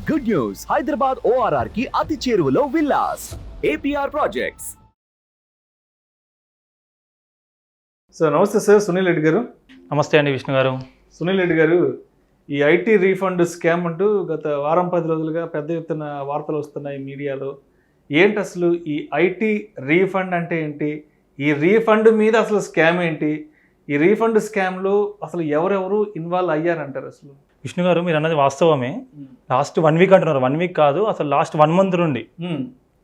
Good news, Hyderabad ORR కి అతి చేరువలో విల్లాస్ APR ప్రాజెక్ట్స్. సార్ నమస్తే సార్, సునీల్ రెడ్డి గారు. నమస్తే అండి విష్ణు గారు. సునీల్ రెడ్డి గారు, ఈ ఐటీ రీఫండ్ స్కామ్ అంటూ గత వారం 10 రోజులుగా పెద్ద ఎత్తున వార్తలు వస్తున్నాయి మీడియాలో. ఏంటి అసలు ఈ ఐటీ రీఫండ్ అంటే ఏంటి? ఈ రీఫండ్ మీద అసలు స్కామ్ ఏంటి? ఈ రీఫండ్ స్కామ్లో అసలు ఎవరెవరు ఇన్వాల్వ్ అయ్యారంటారు? అసలు విష్ణు గారు, మీరు అన్నది వాస్తవమే. లాస్ట్ 1 వీక్ అంటున్నారు, 1 వీక్ కాదు, అసలు లాస్ట్ 1 మంత్ నుండి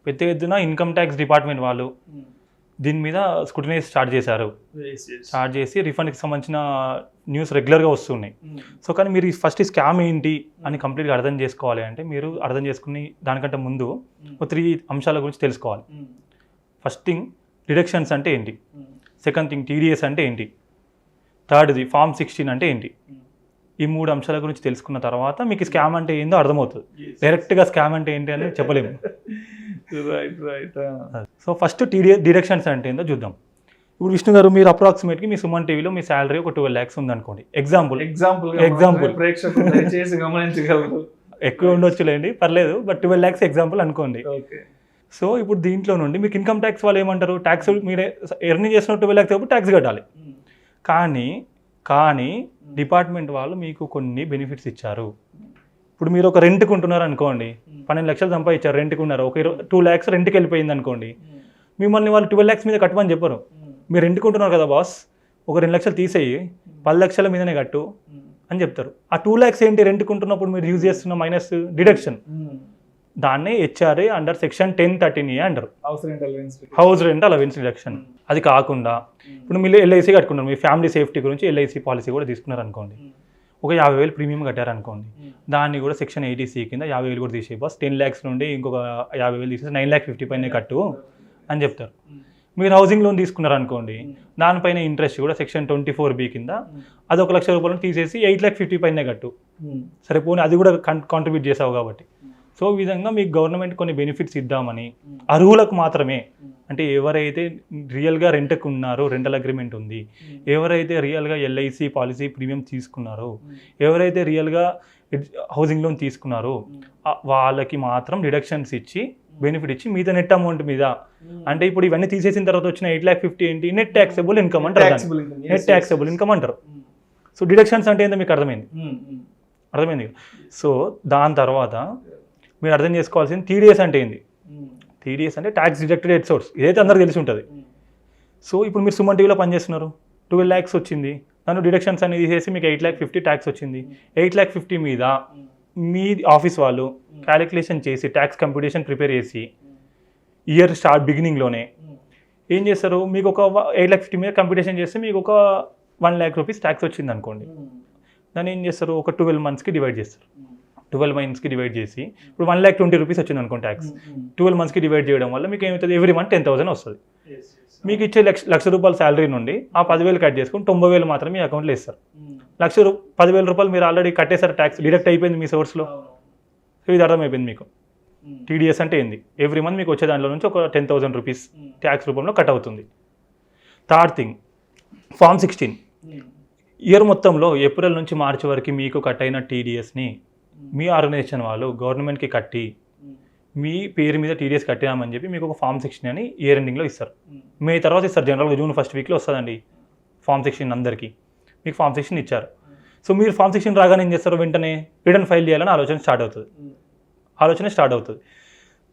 పెద్ద ఎత్తున ఇన్కమ్ ట్యాక్స్ డిపార్ట్మెంట్ వాళ్ళు దీని మీద స్క్రూటినైజ్ స్టార్ట్ చేశారు. స్టార్ట్ చేసి రీఫండ్కి సంబంధించిన న్యూస్ రెగ్యులర్గా వస్తున్నాయి. సో కానీ మీరు ఫస్ట్ ఈ స్కామ్ ఏంటి అని కంప్లీట్గా అర్థం చేసుకోవాలి అంటే, మీరు అర్థం చేసుకుని దానికంటే ముందు ఒక 3 అంశాల గురించి తెలుసుకోవాలి. ఫస్ట్ థింగ్ డిడక్షన్స్ అంటే ఏంటి, సెకండ్ థింగ్ TDS అంటే ఏంటి, థర్డ్ది ఫామ్ 16 అంటే ఏంటి. ఈ 3 అంశాల గురించి తెలుసుకున్న తర్వాత మీకు స్కామ్ అంటే ఏందో అర్థమవుతుంది. డైరెక్ట్గా స్కామ్ అంటే ఏంటి అని చెప్పలేము. సో ఫస్ట్ డిడక్షన్స్ అంటే ఏందో చూద్దాం. ఇప్పుడు విష్ణు గారు, మీరు అప్రాక్సిమేట్గా మీ సుమన్ టీవీలో మీ శాలరీ ఒక 12 lakhs ఉందనుకోండి. ఎగ్జాంపుల్ ఎక్కువ ఉండొచ్చులేండి, పర్లేదు, బట్ 12 lakhs ఎగ్జాంపుల్ అనుకోండి. సో ఇప్పుడు దీంట్లో నుండి మీకు ఇన్కమ్ ట్యాక్స్ వాళ్ళు ఏమంటారు, ట్యాక్స్ మీరే ఎర్నింగ్ చేసిన 12 lakhs కాబట్టి ట్యాక్స్ కట్టాలి. కానీ డిపార్ట్మెంట్ వాళ్ళు మీకు కొన్ని బెనిఫిట్స్ ఇచ్చారు. ఇప్పుడు మీరు ఒక రెంట్కి ఉంటున్నారు అనుకోండి, 12 లక్షలు సంపాదించారు, రెంట్కి ఉన్నారు, ఒక 2 lakhs రెంట్కి వెళ్ళిపోయింది అనుకోండి, మిమ్మల్ని వాళ్ళు 12 lakhs మీద కట్టమని చెప్పరు. మీరు రెంట్కి ఉంటున్నారు కదా బాస్, ఒక 2 లక్షలు తీసేయి, 10 లక్షల మీదనే కట్టు అని చెప్తారు. ఆ 2 lakhs ఏంటి, రెంట్కి ఉంటున్నప్పుడు మీరు యూజ్ చేస్తున్న మైనస్ డిడక్షన్, దాన్నే HRA అండర్ సెక్షన్ 1013A అంటారు, హౌస్ రెంట్ అలవెన్స్ డిడక్షన్. అది కాకుండా ఇప్పుడు మీరు LIC కట్టుకున్నారు, మీ ఫ్యామిలీ సేఫ్టీ గురించి LIC పాలసీ కూడా తీసుకున్నారు అనుకోండి, ఒక 50,000 ప్రీమియం కట్టారనుకోండి, దాన్ని కూడా సెక్షన్ 80C కింద 50,000 కూడా తీసేయి బాస్, 10 lakhs నుండి ఇంకొక 50,000 తీసేసి 9,50,000 పైన కట్టు అని చెప్తారు. మీరు హౌసింగ్ లోన్ తీసుకున్నారు అనుకోండి, దానిపైన ఇంట్రెస్ట్ కూడా సెక్షన్ 24B కింద అది 1,00,000 రూపాయలు తీసేసి 8,50,000 పైన కట్టు, సరిపోని అది కూడా కాంట్రిబ్యూట్ చేసావు కాబట్టి. సో ఈ విధంగా మీకు గవర్నమెంట్ కొన్ని బెనిఫిట్స్ ఇద్దామని అర్హులకు మాత్రమే, అంటే ఎవరైతే రియల్గా రెంట్కి ఉన్నారో, రెంటల్ అగ్రిమెంట్ ఉంది, ఎవరైతే రియల్గా LIC పాలసీ ప్రీమియం తీసుకున్నారో, ఎవరైతే రియల్గా హౌసింగ్ లోన్ తీసుకున్నారో వాళ్ళకి మాత్రం డిడక్షన్స్ ఇచ్చి బెనిఫిట్ ఇచ్చి మిగతా నెట్ అమౌంట్ మీద, అంటే ఇప్పుడు ఇవన్నీ తీసేసిన తర్వాత వచ్చిన 8,50,000 ఏంటి, నెట్ ట్యాక్సబుల్ ఇన్కమ్ అంటారు, నెట్ ట్యాక్సబుల్ ఇన్కమ్ అంటారు. సో డిడక్షన్స్ అంటే ఏంటో మీకు అర్థమైంది. సో దాని తర్వాత మీరు అర్థం చేసుకోవాల్సింది TDS అంటే ఏంది. TDS అంటే ట్యాక్స్ డిడక్టెడ్ ఎట్ సోర్స్, ఇదైతే అందరికీ తెలిసి ఉంటుంది. సో ఇప్పుడు మీరు సుమన్ టీవీలో పనిచేస్తున్నారు, 12 lakhs వచ్చింది, దాన్ని డిడక్షన్స్ అనేది తీసేసి మీకు 8,50,000 ట్యాక్స్ వచ్చింది. 8,50,000 మీద మీ ఆఫీస్ వాళ్ళు క్యాలిక్యులేషన్ చేసి ట్యాక్స్ కంప్యూటేషన్ ప్రిపేర్ చేసి ఇయర్ స్టార్ట్ బిగినింగ్లోనే ఏం చేస్తారు, మీకు ఒక 8,50,000 మీద కంప్యూటేషన్ చేస్తే మీకు ఒక 1 lakh rupees ట్యాక్స్ వచ్చింది అనుకోండి. దాన్ని ఏం చేస్తారు, ఒక 12 monthsకి డివైడ్ చేస్తారు. 12 monthsకి డివైడ్ చేసి ఇప్పుడు 1,20,000 rupees వచ్చింది అనుకోండి ట్యాక్స్, 12 monthsకి డివైడ్ చేయడం వల్ల మీకు ఏమవుతుంది, ఎవ్రీ మంత్ 10,000 వస్తుంది. మీకు ఇచ్చే 1,00,000 రూపాయల శాలరీ నుండి ఆ 10,000 కట్ చేసుకుని 90,000 మాత్రమే మీ అకౌంట్లో ఇస్తారు. 10,000 రూపాయలు మీరు ఆల్రెడీ కట్టేసారు, ట్యాక్స్ డిడక్ట్ అయిపోయింది మీ సోర్స్లో. సో ఇది అర్థమైపోయింది మీకు TDS అంటే ఏంది. ఎవ్రీ మంత్ మీకు వచ్చే దాంట్లో నుంచి ఒక 10,000 rupees ట్యాక్స్ రూపంలో కట్ అవుతుంది. Third thing form 16. ఇయర్ మొత్తంలో ఏప్రిల్ నుంచి మార్చి వరకు మీకు కట్ అయిన TDSని మీ ఆర్గనైజేషన్ వాళ్ళు గవర్నమెంట్కి కట్టి మీ పేరు మీద TDS కట్టినామని చెప్పి మీకు ఒక ఫామ్ 16 అని ఇయర్ ఎండింగ్లో ఇస్తారు. మే తర్వాత ఇస్తారు, జనరల్గా జూన్ 1st వీక్లో వస్తుందండి ఫామ్ 16 అందరికీ. మీకు ఫామ్ 16 ఇచ్చారు. సో మీరు ఫామ్ 16 రాగానే ఏం చేస్తారు, వెంటనే రిటర్న్ ఫైల్ చేయాలని ఆలోచన స్టార్ట్ అవుతుంది.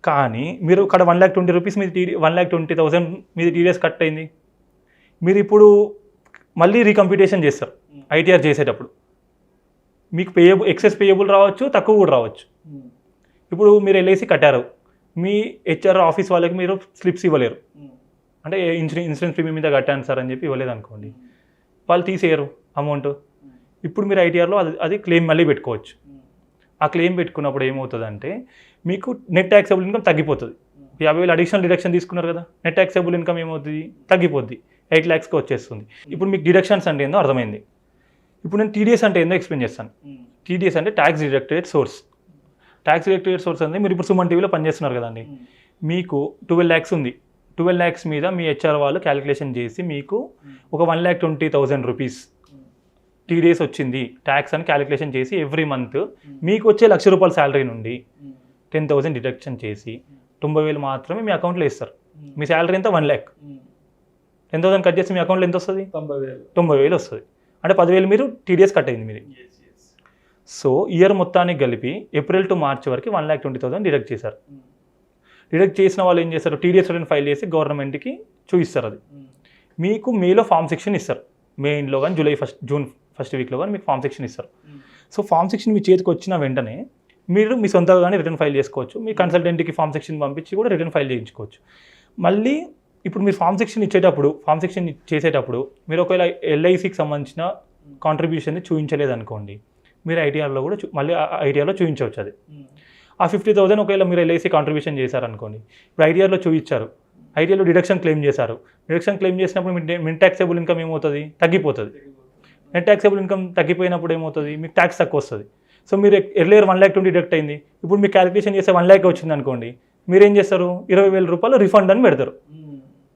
కానీ మీరు ఇక్కడ 1,20,000 rupees మీద 1,20,000 మీద TDS కట్ అయింది. మీరు ఇప్పుడు మళ్ళీ రీకంప్యూటేషన్ చేస్తారు ITR చేసేటప్పుడు, మీకు ఎక్సెస్ పేయబుల్ రావచ్చు, తక్కువ కూడా రావచ్చు. ఇప్పుడు మీరు LIC కట్టారు, మీ HR ఆఫీస్ వాళ్ళకి మీరు స్లిప్స్ ఇవ్వలేరు, అంటే ఇన్సూరెన్స్ ప్రీమియం మీద కట్టాను సార్ అని చెప్పి ఇవ్వలేదు అనుకోండి, వాళ్ళు తీసేయరు అమౌంట్. ఇప్పుడు మీరు ITRలో అది క్లెయిమ్ మళ్ళీ పెట్టుకోవచ్చు. ఆ క్లెయిమ్ పెట్టుకున్నప్పుడు ఏమవుతుందంటే మీకు నెట్ ట్యాక్సబుల్ ఇన్కమ్ తగ్గిపోతుంది. 50,000 అడిషనల్ డిడక్షన్ తీసుకున్నారు కదా, నెట్ ట్యాక్సబుల్ ఇన్కమ్ ఏమవుతుంది, తగ్గిపోద్ది, 8 lakhsకి వచ్చేస్తుంది. ఇప్పుడు మీకు డిడక్షన్స్ అంటే ఏందో అర్థమైంది. ఇప్పుడు నేను TDS అంటే ఏందో ఎక్స్ప్లెయిన్ చేస్తాను. TDS అంటే tax deducted source. Tax deducted source అంటే మీరు ఇప్పుడు సుమన్ టీవీలో పనిచేస్తున్నారు కదండి, మీకు 12 lakhs ఉంది, 12 lakhs మీద మీ HR వాళ్ళు క్యాలిక్యులేషన్ చేసి మీకు ఒక 1,20,000 rupees TDS వచ్చింది ట్యాక్స్ అని క్యాలిక్యులేషన్ చేసి ఎవ్రీ మంత్ మీకు వచ్చే ₹1,00,000 శాలరీ నుండి 10,000 డిడక్షన్ చేసి 90,000 మాత్రమే మీ అకౌంట్లో ఇస్తారు. మీ శాలరీ ఎంత 1,00,000, 10,000 కట్ చేసి మీ అకౌంట్లో ఎంత వస్తుంది? 90,000 వస్తుంది. అంటే 10,000 మీరు TDS కట్ అయింది మీది. సో ఇయర్ మొత్తానికి కలిపి ఏప్రిల్ టు మార్చ్ వరకు 1,20,000 డిడక్ట్ చేశారు. డిడక్ట్ చేసిన వాళ్ళు ఏం చేస్తారు, TDS రిటర్న్ ఫైల్ చేసి గవర్నమెంట్కి చూపిస్తారు. అది మీకు మేలో ఫామ్ 16 ఇస్తారు. మేలో కానీ జూన్ ఫస్ట్ వీక్లో కానీ మీకు ఫామ్ 16 ఇస్తారు. సో ఫామ్ 16 మీ చేతికి వచ్చిన వెంటనే మీరు మీ సొంతంగా కానీ రిటర్న్ ఫైల్ చేసుకోవచ్చు. మీ కన్సల్టెంట్కి ఫామ్ 16 పంపించి కూడా రిటర్న్ ఫైల్ చేయించుకోవచ్చు. మళ్ళీ ఇప్పుడు మీరు ఫామ్ 16 చేసేటప్పుడు మీరు ఒకవేళ LICకి సంబంధించిన కాంట్రిబ్యూషన్ని చూపించలేదు అనుకోండి, మీరు ఐటీఆర్లో కూడా మళ్ళీ ఐటీఆర్లో చూపించవచ్చు. అది ఆ 50,000 ఒకవేళ మీరు LIC కాంట్రిబ్యూషన్ చేశారనుకోండి, ఇప్పుడు ఐటీఆర్లో చూపించారు, ఐటీఆర్లో డిడక్షన్ క్లెయిమ్ చేశారు. డిడక్షన్ క్లెయిమ్ చేసినప్పుడు మీ ట్యాక్సేబుల్ ఇన్కమ్ ఏమవుతుంది? తగ్గిపోతుంది. నెట్ ట్యాక్సేబుల్ ఇన్కమ్ తగ్గిపోయినప్పుడు ఏమవుతుంది? మీకు ట్యాక్స్ తక్కువ వస్తుంది. సో మీరు ఎర్లియర్ 1,20,000 డిడక్ట్ అయింది, ఇప్పుడు మీరు క్యాలిక్యులేషన్ చేస్తే 1,00,000 వచ్చింది అనుకోండి, మీరు ఏం చేస్తారు? ₹20,000 రిఫండ్ అని పెడతారు.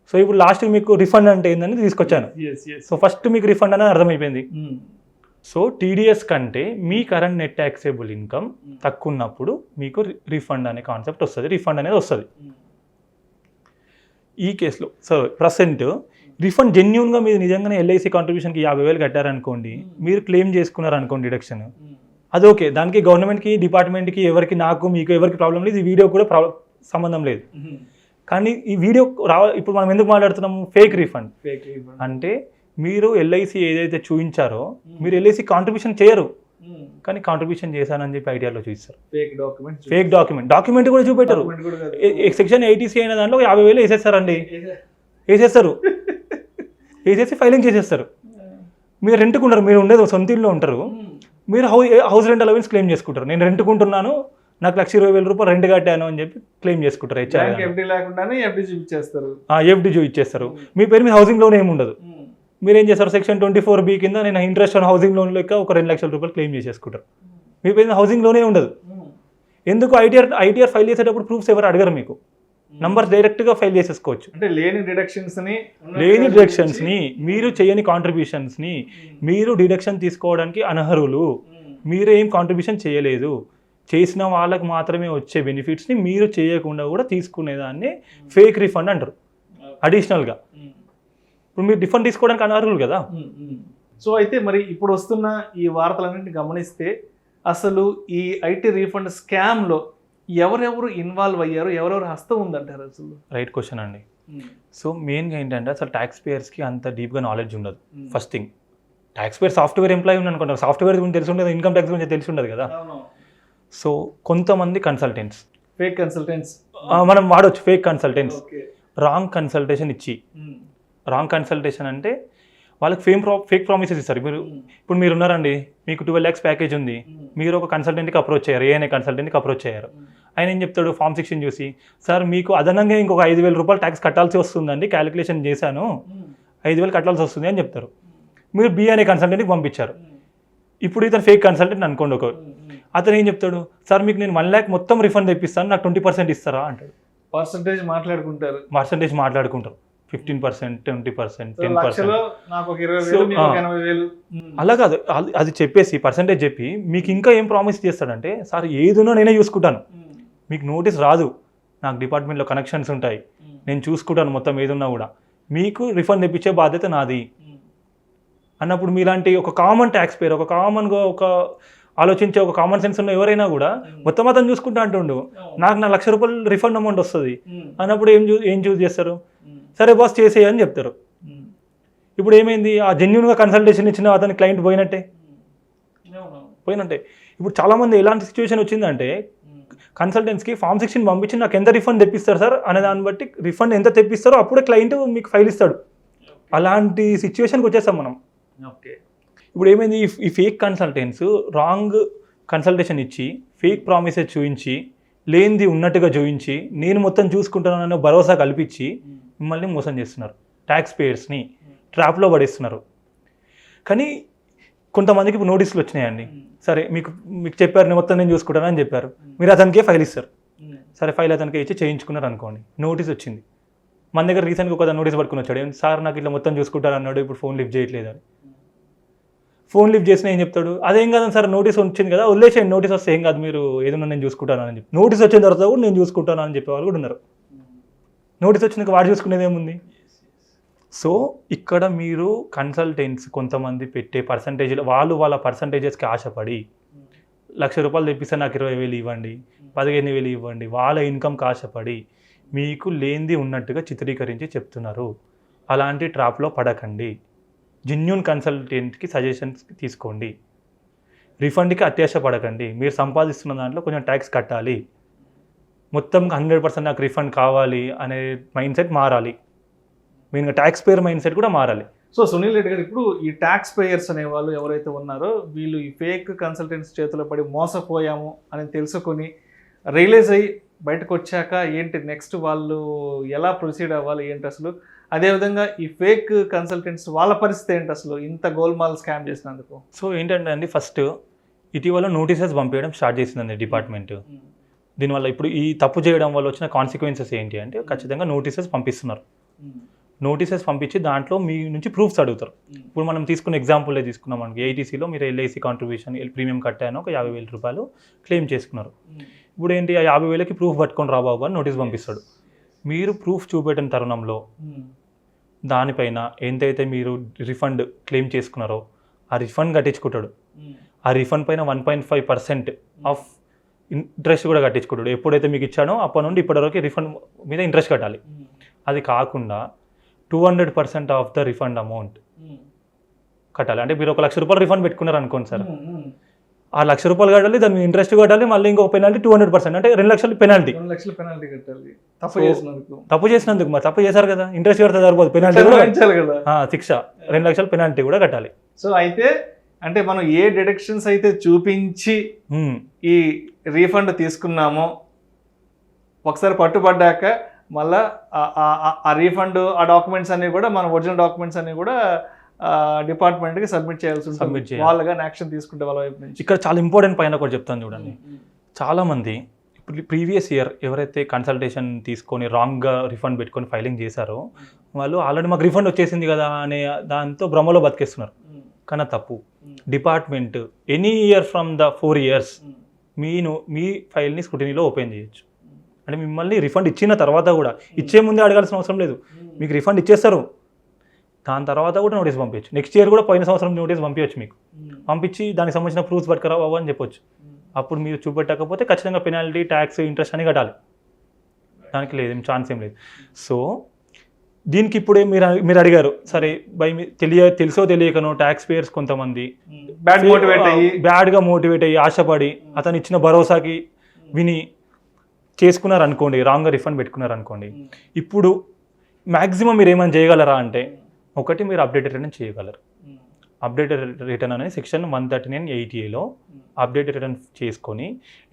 సో ఇప్పుడు లాస్ట్ మీకు రిఫండ్ అంటే ఏందని తీసుకొచ్చాను. సో ఫస్ట్ మీకు రిఫండ్ అనేది అర్థమైపోయింది. సో TDS కంటే మీ కరెంట్ నెట్ ట్యాక్సేబుల్ ఇన్కమ్ తక్కువ ఉన్నప్పుడు మీకు రిఫండ్ అనే కాన్సెప్ట్ వస్తుంది, రిఫండ్ అనేది వస్తుంది. ఈ కేసులో సో ప్రజెంట్ రిఫండ్ జెన్యూన్గా మీరు నిజంగానే LIC కాంట్రిబ్యూషన్కి 50,000 కట్టారనుకోండి, మీరు క్లెయిమ్ చేసుకున్నారనుకోండి డిడక్షన్, అది ఓకే. దానికి గవర్నమెంట్కి, డిపార్ట్మెంట్కి, ఎవరికి, నాకు, మీకు ఎవరికి ప్రాబ్లం లేదు. ఈ వీడియో కూడా సంబంధం లేదు. కానీ ఈ వీడియో ఇప్పుడు మనం ఎందుకు మాట్లాడుతున్నాము? ఫేక్ రీఫండ్ అంటే మీరు LIC ఏదైతే చూపించారో మీరు LIC కాంట్రిబ్యూషన్ చేయరు, కానీ కాంట్రిబ్యూషన్ చేశానని చెప్పి ఐటీఆర్లో చూపిస్తారు. ఫేక్ డాక్యుమెంట్ కూడా చూపెట్టారు. సెక్షన్ 80C అయిన దాంట్లో 50,000 వేసేస్తారండి, వేసేసి ఫైలింగ్ చేసేస్తారు. మీరు రెంట్కున్నారు, మీరు ఉండేది సొంత ఇల్లు ఉంటారు, మీరు హౌస్ రెంట్ అలవెన్స్ క్లెయిమ్ చేసుకుంటారు. నేను రెంట్కుంటున్నాను, నాకు ₹1,20,000 రెంట్ కట్టాను అని చెప్పి క్లెయిమ్ చేసుకుంటారు. FD చూపించేస్తారు. మీ పేరు మీద హౌసింగ్ లోన్ ఏమి ఉండదు. మీరు ఏం చేస్తారు? సెక్షన్ 24B కింద నేను ఇంట్రెస్ట్ ఆన్ హౌసింగ్ లోన్ లెక్క ఒక ₹2,00,000 క్లెయిమ్ చేసేసుకుంటారు. మీ పేరు మీద హౌసింగ్ లోనే ఉండదు. ఎందుకు? ఐటీఆర్ ఫైల్ చేసేటప్పుడు ప్రూఫ్స్ ఎవరు అడగరు. మీకు నంబర్స్ డైరెక్ట్గా ఫైల్ చేసేసుకోవచ్చు. అంటే లేని డిడక్షన్స్ని మీరు చేయని కాంట్రిబ్యూషన్స్ని మీరు డిడక్షన్ తీసుకోవడానికి అనర్హులు. మీరు ఏం కాంట్రిబ్యూషన్ చేయలేదు, చేసిన వాళ్ళకి మాత్రమే వచ్చే బెనిఫిట్స్ని మీరు చేయకుండా కూడా తీసుకునేదాన్ని ఫేక్ రిఫండ్ అంటారు. అడిషనల్గా ఇప్పుడు మీరు రిఫండ్ తీసుకోవడానికి అనర్హులు కదా. సో అయితే మరి ఇప్పుడు వస్తున్న ఈ వార్తలన్నింటినీ గమనిస్తే అసలు ఈ IT రీఫండ్ స్కామ్లో ఎవరెవరు ఇన్వాల్వ్ అయ్యారు, ఎవరెవరు హస్తం ఉందంటారు? అసలు రైట్ క్వశ్చన్ అండి. సో మెయిన్గా ఏంటంటే అసలు ట్యాక్స్ పేయర్స్కి అంత డీప్గా నాలెడ్జ్ ఉండదు. First thing, tax payer software employee అనుకుంటారు, సాఫ్ట్వేర్ గురించి తెలిసి ఉండదు, ఇన్కమ్ ట్యాక్స్ గురించి తెలిసి ఉండదు కదా. సో కొంతమంది ఫేక్ కన్సల్టెంట్స్ మనం వాడవచ్చు. ఫేక్ కన్సల్టెంట్స్ రాంగ్ కన్సల్టేషన్ ఇచ్చి, రాంగ్ కన్సల్టేషన్ అంటే వాళ్ళకి ఫేక్ ప్రామిసెస్ ఇస్తారు. ఇప్పుడు మీరు ఉన్నారండి, మీకు 12 lakhs ప్యాకేజ్ ఉంది, మీరు ఒక కన్సల్టెంట్కి అప్రోచ్ అయ్యారు, ఏఎన్ఏ కన్సల్టెంట్కి అప్రోచ్ అయ్యారు. ఆయన ఏం చెప్తాడు? ఫామ్ 16 చూసి, సార్ మీకు అదనంగా ఇంకొక ₹5,000 ట్యాక్స్ కట్టాల్సి వస్తుందండి, క్యాలిక్యులేషన్ చేశాను, 5,000 కట్టాల్సి వస్తుంది అని చెప్తారు. మీరు B అనే కన్సల్టెంట్కి పంపించారు. ఇప్పుడు ఇతను ఫేక్ కన్సల్టెంట్ అనుకోండి. అతను ఏం చెప్తాడు? సార్ మీకు నేను 1 lakh మొత్తం రిఫండ్ తెప్పిస్తాను, నాకు 20% ఇస్తారా అంటాడు. పర్సంటేజ్ మాట్లాడుకుంటారు, 15%, 20%, 10%. అలా కాదు, అది చెప్పేసి పర్సంటేజ్ చెప్పి మీకు ఇంకా ఏం ప్రామిస్ చేస్తాడంటే, సార్ ఏదున్నా నేనే చూసుకుంటాను, మీకు నోటీస్ రాదు, నాకు డిపార్ట్మెంట్లో కనెక్షన్స్ ఉంటాయి, నేను చూసుకుంటాను మొత్తం ఏదున్నా కూడా, మీకు రిఫండ్ తెప్పించే బాధ్యత నాది అన్నప్పుడు మీలాంటి ఒక కామన్ ట్యాక్స్ పేరు, ఒక కామన్గా ఒక ఆలోచించే ఒక కామన్ సెన్స్ ఉన్న ఎవరైనా కూడా మొత్తం అతను చూసుకుంటా అంటుండు, నాకు నా ₹1,00,000 రిఫండ్ అమౌంట్ వస్తుంది అన్నప్పుడు ఏం చూస్ చేస్తారు? సరే బాస్ చేసేయని చెప్తారు. ఇప్పుడు ఏమైంది? ఆ జెన్యున్గా కన్సల్టేషన్ ఇచ్చిన అతని క్లయింట్ పోయినట్టే. ఇప్పుడు చాలామంది ఎలాంటి సిచ్యువేషన్ వచ్చిందంటే, కన్సల్టెంట్స్కి ఫామ్ 16 పంపించి నాకు ఎంత రిఫండ్ తెప్పిస్తారు సార్ అనే దాన్ని బట్టి రిఫండ్ ఎంత తెప్పిస్తారో అప్పుడే క్లయింట్ మీకు ఫైల్ ఇస్తాడు. అలాంటి సిచ్యువేషన్కి వచ్చేస్తాం మనం. ఇప్పుడు ఏమైంది? ఈ ఫేక్ కన్సల్టెంట్స్ రాంగ్ కన్సల్టేషన్ ఇచ్చి, ఫేక్ ప్రామిసెస్ చూపించి, లేనిది ఉన్నట్టుగా చూపించి, నేను మొత్తం చూసుకుంటానని భరోసా కల్పించి మిమ్మల్ని మోసం చేస్తున్నారు. ట్యాక్స్ పేయర్స్ని ట్రాప్లో పడేస్తున్నారు. కానీ కొంతమందికి ఇప్పుడు నోటీసులు వచ్చినాయండి, సరే మీకు చెప్పారు మొత్తం నేను చూసుకుంటానని చెప్పారు, మీరు అతనికే ఫైల్ ఇస్తారు. సరే ఫైల్ అతనికే ఇచ్చి చేయించుకున్నారు అనుకోండి, నోటీస్ వచ్చింది. మన దగ్గర రీసెంట్గా ఒక నోటీస్ పట్టుకుని వచ్చాడు, సార్ నాకు ఇట్లా మొత్తం చూసుకుంటారు అన్నాడు, ఇప్పుడు ఫోన్ లిఫ్ట్ చేయట్లేదు అని. ఫోన్ లిఫ్ట్ చేసినా ఏం చెప్తాడు, అదేం కాదు సార్ నోటీస్ వచ్చింది కదా వదిలేసేయండి, నోటీస్ వస్తే ఏం కాదు, మీరు ఏదన్నా నేను చూసుకుంటాను అని చెప్పి, నోటీస్ వచ్చిన తర్వాత కూడా నేను చూసుకుంటాను అని చెప్పేవాళ్ళు కూడా ఉన్నారు. నోటీస్ వచ్చినాక వాడు చూసుకునేది ఏముంది? సో ఇక్కడ మీరు కన్సల్టెంట్స్ కొంతమంది పెట్టే పర్సంటేజ్లు వాళ్ళ పర్సంటేజెస్కి ఆశపడి ₹1,00,000 తెప్పిస్తే నాకు 20,000 ఇవ్వండి, 15,000 ఇవ్వండి, వాళ్ళ ఇన్కమ్కి ఆశపడి మీకు లేనిది ఉన్నట్టుగా చిత్రీకరించి చెప్తున్నారు. అలాంటి ట్రాప్లో పడకండి. జెన్యూన్ కన్సల్టెంట్కి సజెషన్స్ తీసుకోండి. రిఫండ్కి అత్యాశ పడకండి. మీరు సంపాదిస్తున్న దాంట్లో కొంచెం ట్యాక్స్ కట్టాలి, మొత్తం 100% నాకు రిఫండ్ కావాలి అనే మైండ్ సెట్ మారాలి. మెయిన్గా ట్యాక్స్ పేయర్ మైండ్ సెట్ కూడా మారాలి. సో సునీల్ రెడ్డి గారు, ఇప్పుడు ఈ ట్యాక్స్ పేయర్స్ అనే వాళ్ళు ఎవరైతే ఉన్నారో వీళ్ళు ఈ ఫేక్ కన్సల్టెంట్స్ చేతిలో పడి మోసపోయాము అని తెలుసుకొని రియలైజ్ అయ్యి బయటకు వచ్చాక ఏంటి నెక్స్ట్ వాళ్ళు ఎలా ప్రొసీడ్ అవ్వాలి ఏంటి అసలు, అదేవిధంగా ఈ ఫేక్ కన్సల్టెంట్స్ వాళ్ళ పరిస్థితి ఏంటి అసలు ఇంత గోల్మాల్ స్కామ్ చేసినందుకు? సో ఏంటంటే అండి, ఫస్ట్ ఇటీవల నోటీసెస్ పంపించడం స్టార్ట్ చేసిందండి డిపార్ట్మెంట్. దీనివల్ల ఇప్పుడు ఈ తప్పు చేయడం వల్ల వచ్చిన కాన్సిక్వెన్సెస్ ఏంటి అంటే, ఖచ్చితంగా నోటీసెస్ పంపిస్తున్నారు. నోటీసెస్ పంపించి దాంట్లో మీ నుంచి ప్రూఫ్స్ అడుగుతారు. ఇప్పుడు మనం తీసుకున్న ఎగ్జాంపుల్ తీసుకున్నాం మనకి, ఏఐటీసీలో మీరు ఎల్ఐసి కాంట్రిబ్యూషన్ ప్రీమియం కట్టాను, ఒక ₹50,000 క్లెయిమ్ చేసుకున్నారు. ఇప్పుడు ఏంటి, ఆ 50,000కి ప్రూఫ్ పట్టుకొని రా బాబు అని నోటీస్ పంపిస్తాడు. మీరు ప్రూఫ్ చూపెట్టిన తరుణంలో దానిపైన ఎంతైతే మీరు రిఫండ్ క్లెయిమ్ చేసుకున్నారో ఆ రిఫండ్ కట్టించుకుంటాడు. ఆ రిఫండ్ పైన 1.5% ఆఫ్ ఇంట్రెస్ట్ కూడా కట్టించుకుంటాడు. ఎప్పుడైతే మీకు ఇచ్చానో అప్పటి నుండి ఇప్పటివరకు రిఫండ్ మీద ఇంట్రెస్ట్ కట్టాలి. అది కాకుండా 200% ఆఫ్ ద రిఫండ్ అమౌంట్ కట్టాలి. అంటే మీరు ఒక ₹1,00,000 రిఫండ్ పెట్టుకున్నారు అనుకోండి సార్, ఆ ₹1,00,000 కట్టాలి, దాని మీద ఇంట్రెస్ట్ కట్టాలి, మళ్ళీ ఇంకొక పెనాల్టీ 200%, అంటే ₹2,00,000 పెనాల్టీ. పెనాల్టీ కట్టాలి తప్పు చేసినందుకు. మరి తప్పు చేశారు కదా, ఇంట్రెస్ట్ కడితే సరిపోదు, పెనాల్టీ కూడా శిక్ష ₹2,00,000 పెనాల్టీ కూడా కట్టాలి. సో అయితే అంటే మనం ఏ డిడక్షన్స్ అయితే చూపించి ఈ రీఫండ్ తీసుకున్నామో ఒకసారి పట్టుబడ్డాక మళ్ళీ ఆ రీఫండ్ ఆ డాక్యుమెంట్స్ అన్ని కూడా మన ఒరిజినల్ డాక్యుమెంట్స్ అన్ని కూడా డిపార్ట్మెంట్కి సబ్మిట్ చేయాల్సి ఉంటుంది. వాళ్ళగా యాక్షన్ తీసుకుంటే వాళ్ళ వైపు నుంచి. ఇక్కడ చాలా ఇంపార్టెంట్ పైన ఒకటి చెప్తాను చూడండి. చాలామంది ఇప్పుడు ప్రీవియస్ ఇయర్ ఎవరైతే కన్సల్టేషన్ తీసుకొని రాంగ్గా రిఫండ్ పెట్టుకొని ఫైలింగ్ చేశారో వాళ్ళు ఆల్రెడీ మాకు రిఫండ్ వచ్చేసింది కదా అనే దాంతో భ్రమలో బతికేస్తున్నారు. కానీ తప్పు. Department any year from the 4 years మీ ఫైల్ని స్క్రూటినీలో ఓపెన్ చేయొచ్చు. అంటే మిమ్మల్ని రిఫండ్ ఇచ్చిన తర్వాత కూడా, ఇచ్చే ముందే అడగాల్సిన అవసరం లేదు, మీకు రిఫండ్ ఇచ్చేస్తారు, దాని తర్వాత కూడా నోటీస్ పంపించచ్చు. నెక్స్ట్ ఇయర్ కూడా పోయిన సంవత్సరం నోటీస్ పంపించచ్చు, మీకు పంపించి దానికి సంబంధించిన ప్రూఫ్స్ పట్టుకురా బాబు అని చెప్పొచ్చు. అప్పుడు మీరు చూపెట్టకపోతే ఖచ్చితంగా పెనాల్టీ, ట్యాక్స్, ఇంట్రెస్ట్ అని కట్టాలి. దానికి లేదు, ఛాన్స్ ఏం లేదు. సో దీనికి ఇప్పుడే మీరు అడిగారు, సరే బై తెలుసో తెలియకనో ట్యాక్స్ పేయర్స్ కొంతమంది బ్యాడ్గా మోటివేట్ అయ్యి ఆశపడి అతను ఇచ్చిన భరోసాకి విని చేసుకున్నారు అనుకోండి, రాంగ్గా రిఫండ్ పెట్టుకున్నారు అనుకోండి. ఇప్పుడు మ్యాక్సిమం మీరు ఏమైనా చేయగలరా అంటే, ఒకటి మీరు అప్డేటెడ్ రిటర్న్ చేయగలరు. అప్డేటెడ్ రిటర్న్ అనేది సెక్షన్ 139(80A)లో అప్డేటెడ్ రిటర్న్ చేసుకొని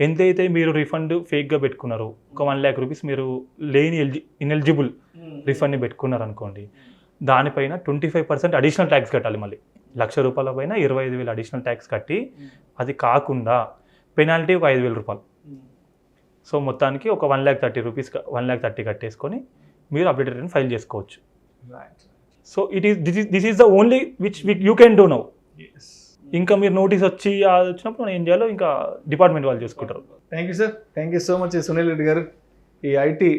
ఎంతైతే మీరు రిఫండ్ ఫేక్గా పెట్టుకున్నారో, ఒక ₹1,00,000 మీరు లేని ఇనెలిజిబుల్ రిఫండ్ని పెట్టుకున్నారు అనుకోండి, దానిపైన 25% అడిషనల్ ట్యాక్స్ కట్టాలి. మళ్ళీ ₹1,00,000 పైన 25,000 అడిషనల్ ట్యాక్స్ కట్టి, అది కాకుండా పెనాల్టీ ఒక ₹5,000. సో మొత్తానికి ఒక ₹1,30,000 కట్టేసుకొని మీరు అప్డేటెడ్ రిటర్న్ ఫైల్ చేసుకోవచ్చు. So this is the only which you can do now. ఇంకా మీరు నోటీస్ వచ్చినప్పుడు మనం ఏం చేయాలో ఇంకా డిపార్ట్మెంట్ వాళ్ళు చూసుకుంటారు. Thank you sir, thank you so much Sunil Reddy గారు. ఈ ఐటీ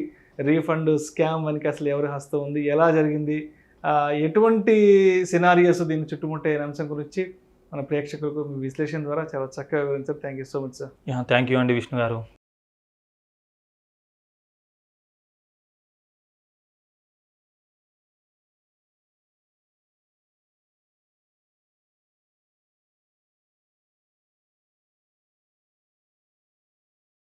రీఫండ్ స్కామ్ వెనక అసలు ఎవరి హస్తం ఉంది, ఎలా జరిగింది, ఎటువంటి సినారియోస్ దీన్ని చుట్టుముట్టే అంశం గురించి మన ప్రేక్షకులకు మీ విశ్లేషణ ద్వారా చాలా చక్కగా వివరించారు. Thank you so much sir. Thank you అండి విష్ణు గారు.